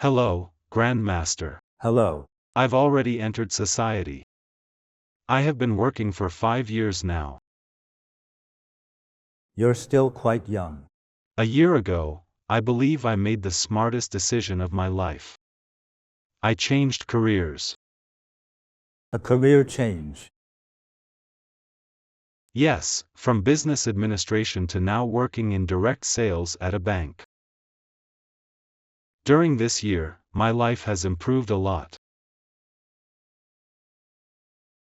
Hello, Grandmaster. Hello. I've already entered society. I have been working for 5 years now. You're still quite young. A year ago, I believe I made the smartest decision of my life. I changed careers. A career change. Yes, from business administration to now working in direct sales at a bank. During this year, my life has improved a lot.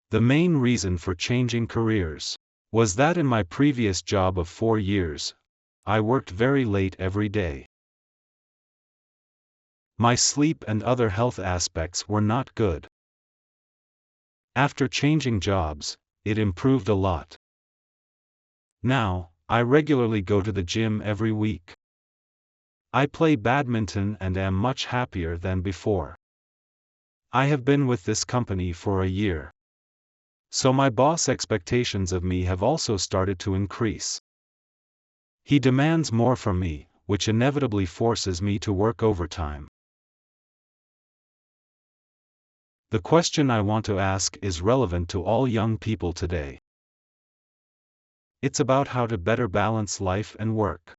The main reason for changing careers was that in my previous job of 4 years, I worked very late every day. My sleep and other health aspects were not good. After changing jobs, it improved a lot. Now, I regularly go to the gym every week. I play badminton and am much happier than before. I have been with this company for a year. So my boss' expectations of me have also started to increase. He demands more from me, which inevitably forces me to work overtime. The question I want to ask is relevant to all young people today. It's about how to better balance life and work.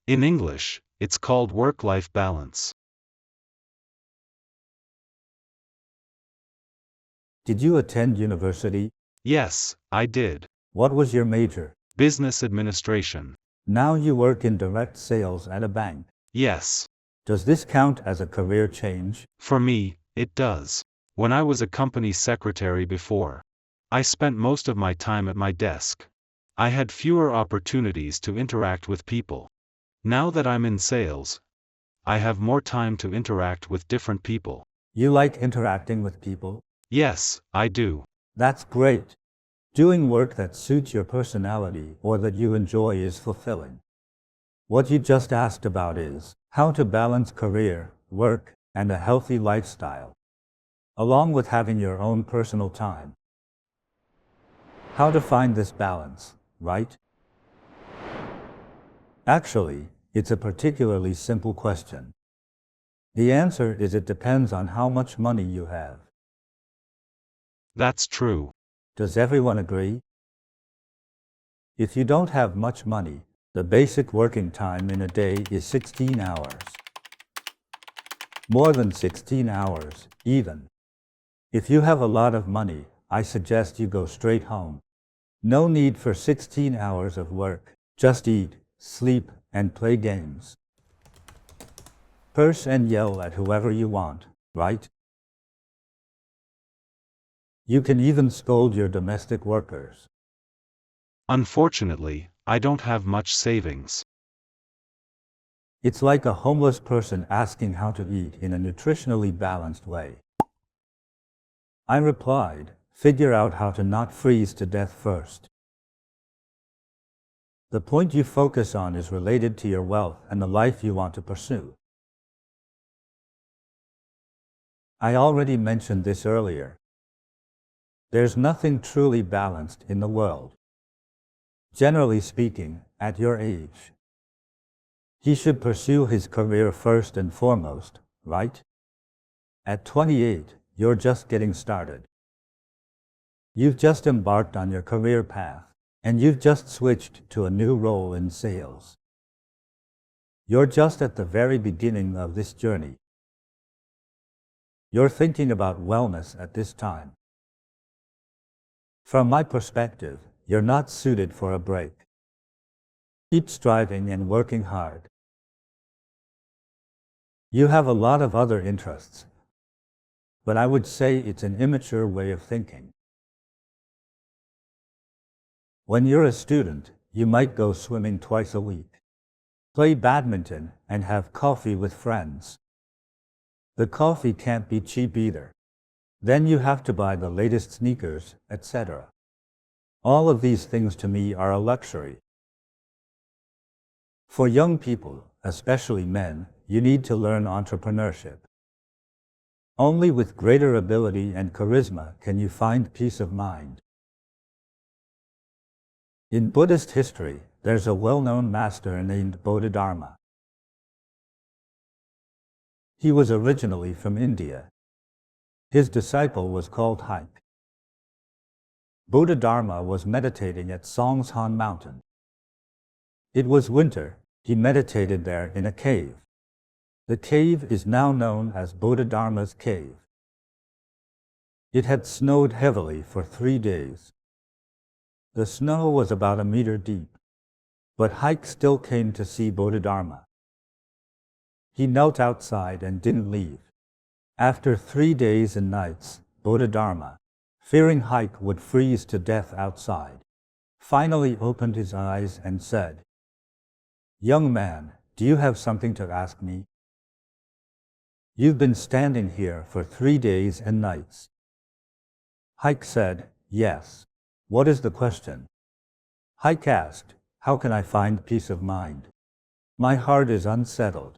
In English, it's called work-life balance. Did you attend university? Yes, I did. What was your major? Business administration. Now you work in direct sales at a bank. Yes. Does this count as a career change? For me, it does. When I was a company secretary before, I spent most of my time at my desk. I had fewer opportunities to interact with people. Now that I'm in sales, I have more time to interact with different people. You like interacting with people? Yes, I do. That's great. Doing work that suits your personality or that you enjoy is fulfilling. What you just asked about is how to balance career, work, and a healthy lifestyle, along with having your own personal time. How to find this balance, right? Actually, it's a particularly simple question. The answer is it depends on how much money you have. That's true. Does everyone agree? If you don't have much money, the basic working time in a day is 16 hours. More than 16 hours, even. If you have a lot of money, I suggest you go straight home. No need for 16 hours of work. Just eat, sleep, and play games. Curse and yell at whoever you want, right? You can even scold your domestic workers. Unfortunately, I don't have much savings. It's like a homeless person asking how to eat in a nutritionally balanced way. I replied, figure out how to not freeze to death first. The point you focus on is related to your wealth and the life you want to pursue. I already mentioned this earlier. There's nothing truly balanced in the world. Generally speaking, at your age, he should pursue his career first and foremost, right? At 28, you're just getting started. You've just embarked on your career path, and you've just switched to a new role in sales. You're just at the very beginning of this journey. You're thinking about wellness at this time. From my perspective, you're not suited for a break. Keep striving and working hard. You have a lot of other interests, but I would say it's an immature way of thinking. When you're a student, you might go swimming twice a week, play badminton, and have coffee with friends. The coffee can't be cheap either. Then you have to buy the latest sneakers, etc. All of these things to me are a luxury. For young people, especially men, you need to learn entrepreneurship. Only with greater ability and charisma can you find peace of mind. In Buddhist history, there's a well-known master named Bodhidharma. He was originally from India. His disciple was called Hike. Bodhidharma was meditating at Songshan Mountain. It was winter. He meditated there in a cave. The cave is now known as Bodhidharma's cave. It had snowed heavily for 3 days. The snow was about a meter deep, but Hike still came to see Bodhidharma. He knelt outside and didn't leave. After 3 days and nights, Bodhidharma, fearing Hike would freeze to death outside, finally opened his eyes and said, "Young man, do you have something to ask me? You've been standing here for 3 days and nights." Hike said, "Yes. What is the question?" Hike asked, "How can I find peace of mind? My heart is unsettled."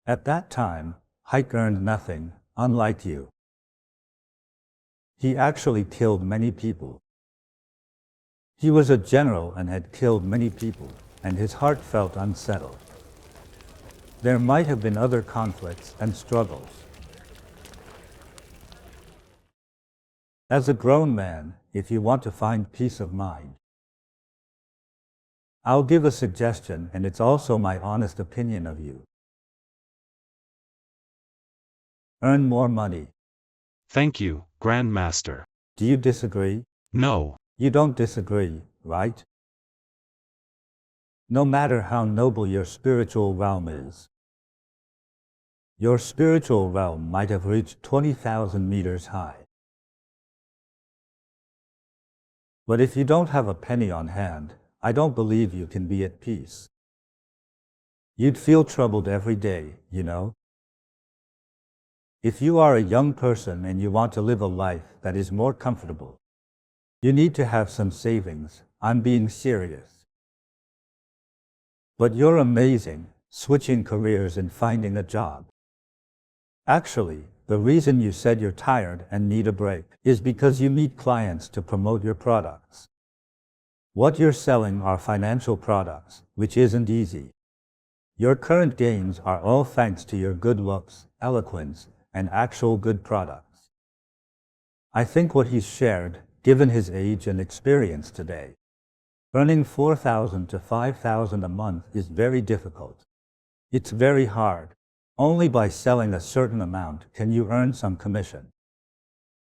At that time, Hike earned nothing, unlike you. He actually killed many people. He was a general and had killed many people, and his heart felt unsettled. There might have been other conflicts and struggles. As a grown man, if you want to find peace of mind, I'll give a suggestion, and it's also my honest opinion of you. Earn more money. Thank you, Grandmaster. Do you disagree? No. You don't disagree, right? No matter how noble your spiritual realm is, your spiritual realm might have reached 20,000 meters high. But if you don't have a penny on hand, I don't believe you can be at peace. You'd feel troubled every day, you know? If you are a young person and you want to live a life that is more comfortable, you need to have some savings. I'm being serious. But you're amazing, switching careers and finding a job. Actually, the reason you said you're tired and need a break is because you meet clients to promote your products. What you're selling are financial products, which isn't easy. Your current gains are all thanks to your good looks, eloquence, and actual good products. I think what he's shared, given his age and experience today, earning 4,000 to 5,000 a month is very difficult. It's very hard. Only by selling a certain amount can you earn some commission.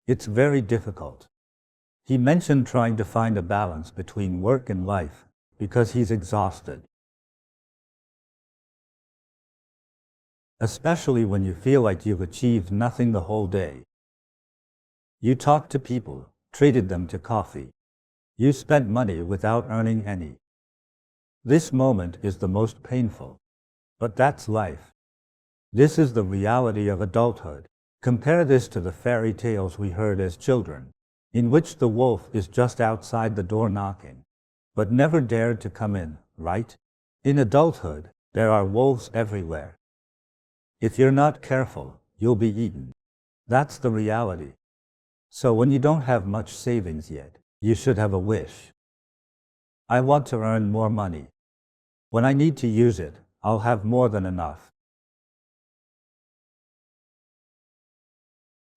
It's very difficult. He mentioned trying to find a balance between work and life because he's exhausted. Especially when you feel like you've achieved nothing the whole day. You talked to people, treated them to coffee. You spent money without earning any. This moment is the most painful. But that's life. This is the reality of adulthood. Compare this to the fairy tales we heard as children, in which the wolf is just outside the door knocking, but never dared to come in, right? In adulthood, there are wolves everywhere. If you're not careful, you'll be eaten. That's the reality. So when you don't have much savings yet, you should have a wish. I want to earn more money. When I need to use it, I'll have more than enough.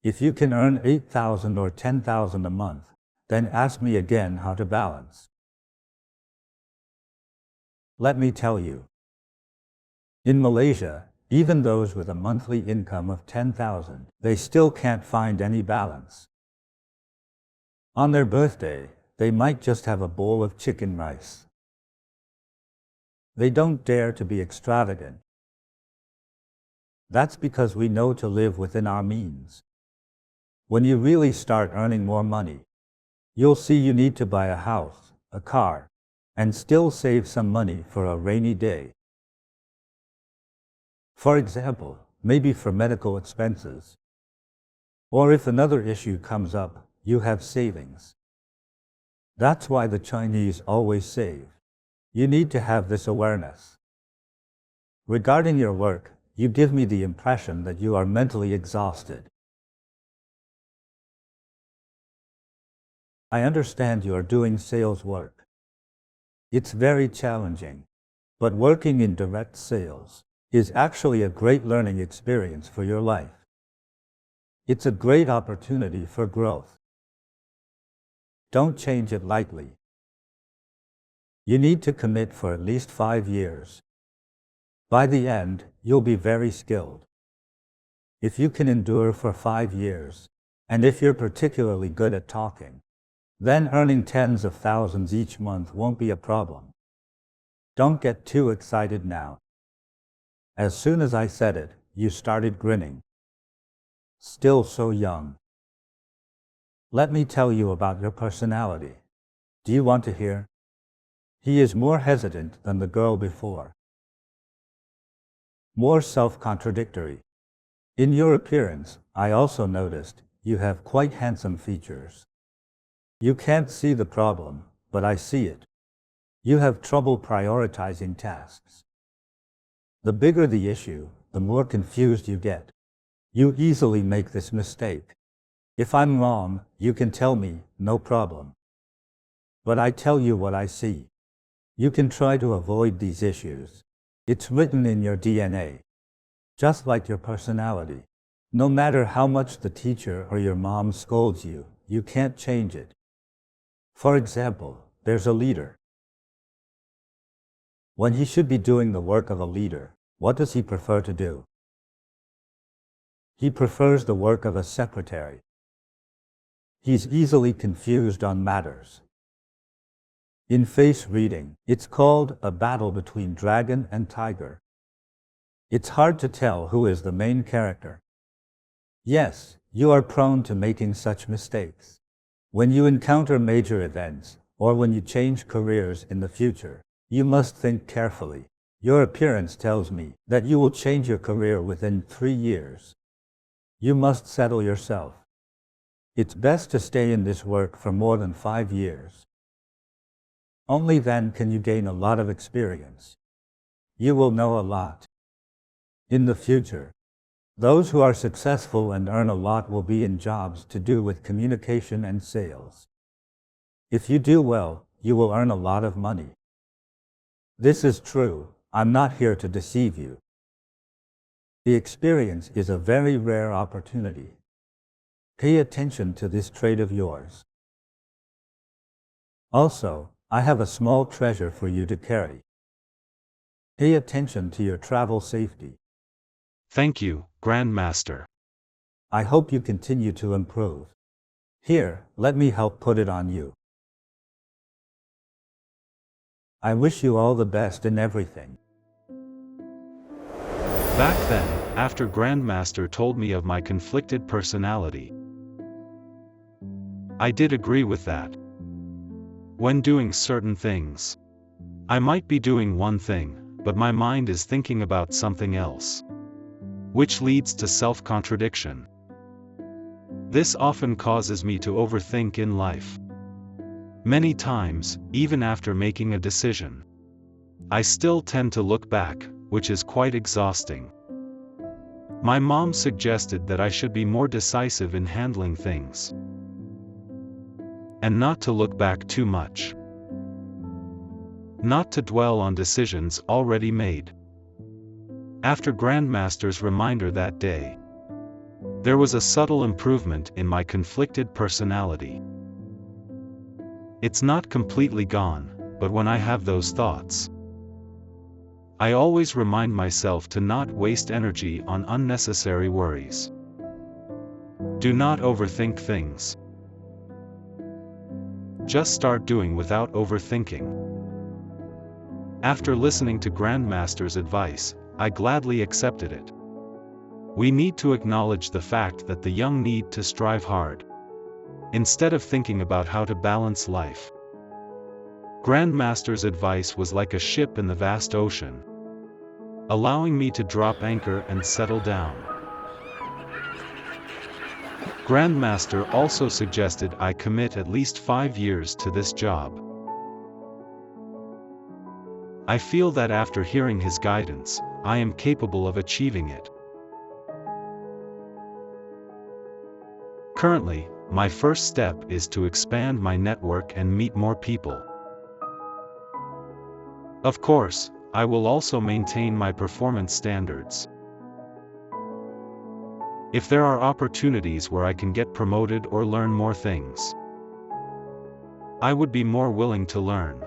If you can earn 8,000 or 10,000 a month, then ask me again how to balance. Let me tell you. In Malaysia, even those with a monthly income of 10,000, they still can't find any balance. On their birthday, they might just have a bowl of chicken rice. They don't dare to be extravagant. That's because we know to live within our means. When you really start earning more money, you'll see you need to buy a house, a car, and still save some money for a rainy day. For example, maybe for medical expenses. Or if another issue comes up, you have savings. That's why the Chinese always save. You need to have this awareness. Regarding your work, you give me the impression that you are mentally exhausted. I understand you are doing sales work. It's very challenging, but working in direct sales, is actually a great learning experience for your life. It's a great opportunity for growth. Don't change it lightly. You need to commit for at least 5 years. By the end, you'll be very skilled. If you can endure for 5 years, and if you're particularly good at talking, then earning tens of thousands each month won't be a problem. Don't get too excited now. As soon as I said it, you started grinning. Still so young. Let me tell you about your personality. Do you want to hear? He is more hesitant than the girl before. More self-contradictory. In your appearance, I also noticed you have quite handsome features. You can't see the problem, but I see it. You have trouble prioritizing tasks. The bigger the issue, the more confused you get. You easily make this mistake. If I'm wrong, you can tell me, no problem. But I tell you what I see. You can try to avoid these issues. It's written in your DNA. Just like your personality. No matter how much the teacher or your mom scolds you, you can't change it. For example, there's a leader. When he should be doing the work of a leader, what does he prefer to do? He prefers the work of a secretary. He's easily confused on matters. In face reading, it's called a battle between dragon and tiger. It's hard to tell who is the main character. Yes, you are prone to making such mistakes. When you encounter major events, or when you change careers in the future, you must think carefully. Your appearance tells me that you will change your career within 3 years. You must settle yourself. It's best to stay in this work for more than 5 years. Only then can you gain a lot of experience. You will know a lot. In the future, those who are successful and earn a lot will be in jobs to do with communication and sales. If you do well, you will earn a lot of money. This is true. I'm not here to deceive you. The experience is a very rare opportunity. Pay attention to this trait of yours. Also, I have a small treasure for you to carry. Pay attention to your travel safety. Thank you, Grandmaster. I hope you continue to improve. Here, let me help put it on you. I wish you all the best in everything. Back then, after Grandmaster told me of my conflicted personality, I did agree with that. When doing certain things, I might be doing one thing, but my mind is thinking about something else, which leads to self-contradiction. This often causes me to overthink in life. Many times, even after making a decision, I still tend to look back, which is quite exhausting. My mom suggested that I should be more decisive in handling things, and not to look back too much. Not to dwell on decisions already made. After Grandmaster's reminder that day, there was a subtle improvement in my conflicted personality. It's not completely gone, but when I have those thoughts, I always remind myself to not waste energy on unnecessary worries. Do not overthink things. Just start doing without overthinking. After listening to Grandmaster's advice, I gladly accepted it. We need to acknowledge the fact that the young need to strive hard, instead of thinking about how to balance life. Grandmaster's advice was like a ship in the vast ocean, allowing me to drop anchor and settle down. Grandmaster also suggested I commit at least 5 years to this job. I feel that after hearing his guidance, I am capable of achieving it. Currently, my first step is to expand my network and meet more people. Of course, I will also maintain my performance standards. If there are opportunities where I can get promoted or learn more things, I would be more willing to learn.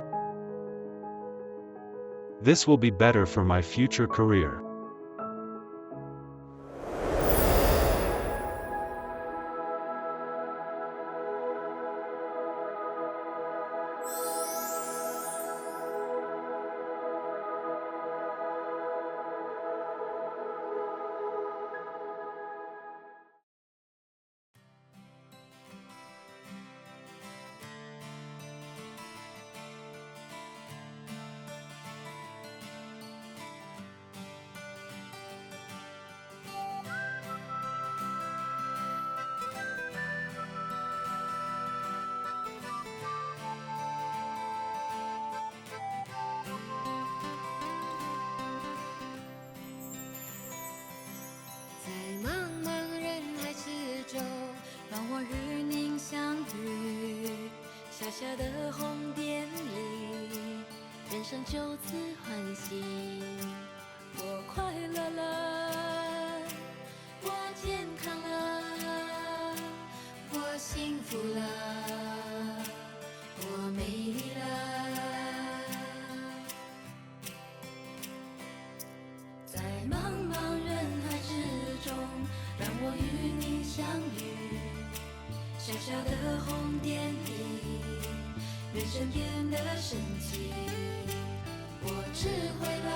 This will be better for my future career.在茫茫人海之中，让我与您相遇。小小的红点里，人生就此欢喜。我快乐了，我健康了，我幸福了，我美丽了。在茫茫人海之中，让我与你相遇。小小的红点里，人生变得神奇。我智慧了，